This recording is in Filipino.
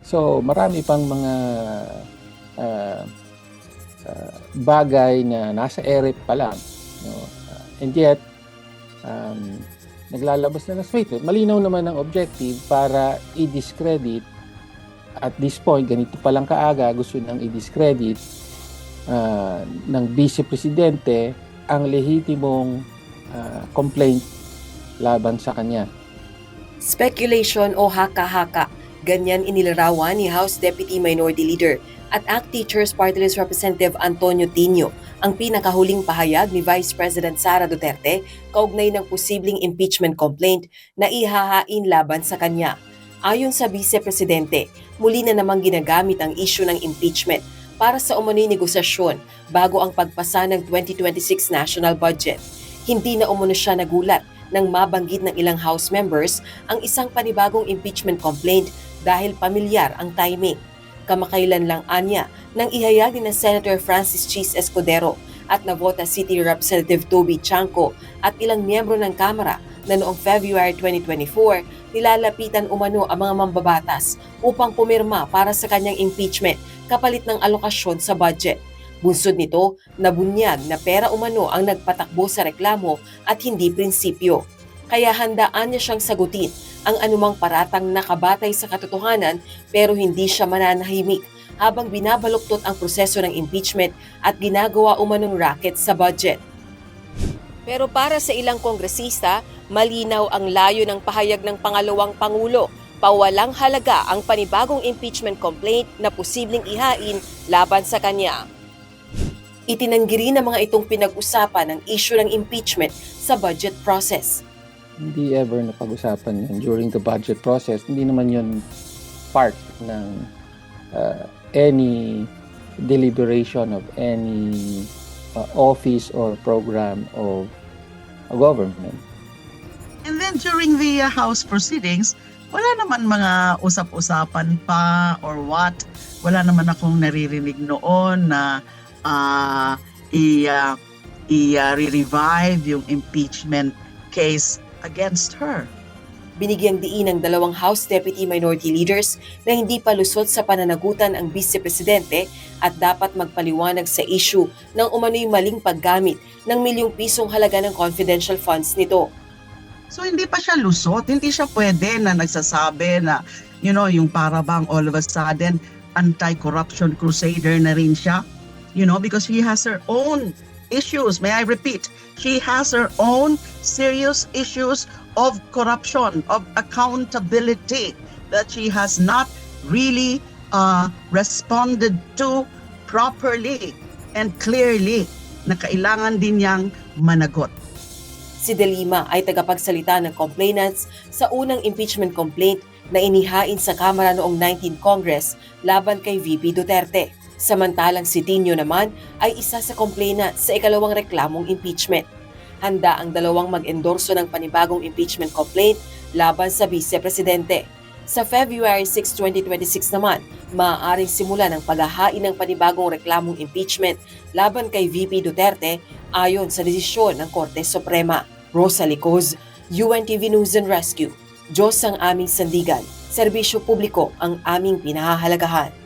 So marami pang mga uh, bagay na nasa ere pa lang, no? And yet naglalabas na ng statement. Malinaw naman ang objective para i-discredit. At this point, ganito pa lang kaaga, gusto nang i-discredit ng Vice Presidente ang lehitimong complaint laban sa kanya. Speculation o haka-haka, ganyan inilarawan ni House Deputy Minority Leader at ACT Teachers Party List Representative Antonio Tino ang pinakahuling pahayag ni Vice President Sara Duterte kaugnay ng posibleng impeachment complaint na ihahain laban sa kanya. Ayon sa Vice Presidente, muli na namang ginagamit ang issue ng impeachment para sa umano'y negosasyon bago ang pagpasa ng 2026 national budget. Hindi na umano siya nagulat nang mabanggit ng ilang House members ang isang panibagong impeachment complaint dahil pamilyar ang timing. Kamakailan lang anya nang ihayag ni Senator Francis Cheese Escudero at Navota City Representative Toby Chanco at ilang miyembro ng Kamara na noong February 2024 nilalapitan umano ang mga mambabatas upang pumirma para sa kanyang impeachment kapalit ng alokasyon sa budget. Bunsod nito, nabunyag na pera umano ang nagpatakbo sa reklamo at hindi prinsipyo. Kaya handaan niya siyang sagutin ang anumang paratang nakabatay sa katotohanan pero hindi siya mananahimik habang binabaluktot ang proseso ng impeachment at ginagawa umanong racket sa budget. Pero para sa ilang kongresista, malinaw ang layo ng pahayag ng pangalawang Pangulo. Pawalang halaga ang panibagong impeachment complaint na posibleng ihain laban sa kanya. Itinanggi rin ng mga itong pinag-usapan ang issue ng impeachment sa budget process. Hindi ever napag-usapan yun during the budget process. Hindi naman yun part ng any deliberation of any office or program of a government. And then during the House proceedings, wala naman mga usap-usapan pa or what. Wala naman akong naririnig noon na i-revive yung impeachment case against her. Binigyang diin ng dalawang House Deputy Minority Leaders na hindi pa lusot sa pananagutan ang Vice Presidente at dapat magpaliwanag sa issue ng umano'y maling paggamit ng milyong pisong halaga ng confidential funds nito. So hindi pa siya lusot, hindi siya pwede na nagsasabi na, yung para bang all of a sudden anti-corruption crusader na rin siya. Because she has her own issues. May I repeat, she has her own serious issues of corruption, of accountability that she has not really responded to properly and clearly na kailangan din niyang managot. Si De Lima ay tagapagsalita ng complainants sa unang impeachment complaint na inihain sa Kamara noong 19th Congress laban kay VP Duterte. Samantalang si Tino naman ay isa sa complainant sa ikalawang reklamong impeachment. Handa ang dalawang mag-endorso ng panibagong impeachment complaint laban sa Vice Presidente. Sa February 6, 2026 naman, maaaring simula ng paghahain ng panibagong reklamong impeachment laban kay VP Duterte ayon sa desisyon ng Korte Suprema. Rosa Licoz, UNTV News and Rescue. Diyos ang aming sandigan, serbisyo publiko ang aming pinahahalagahan.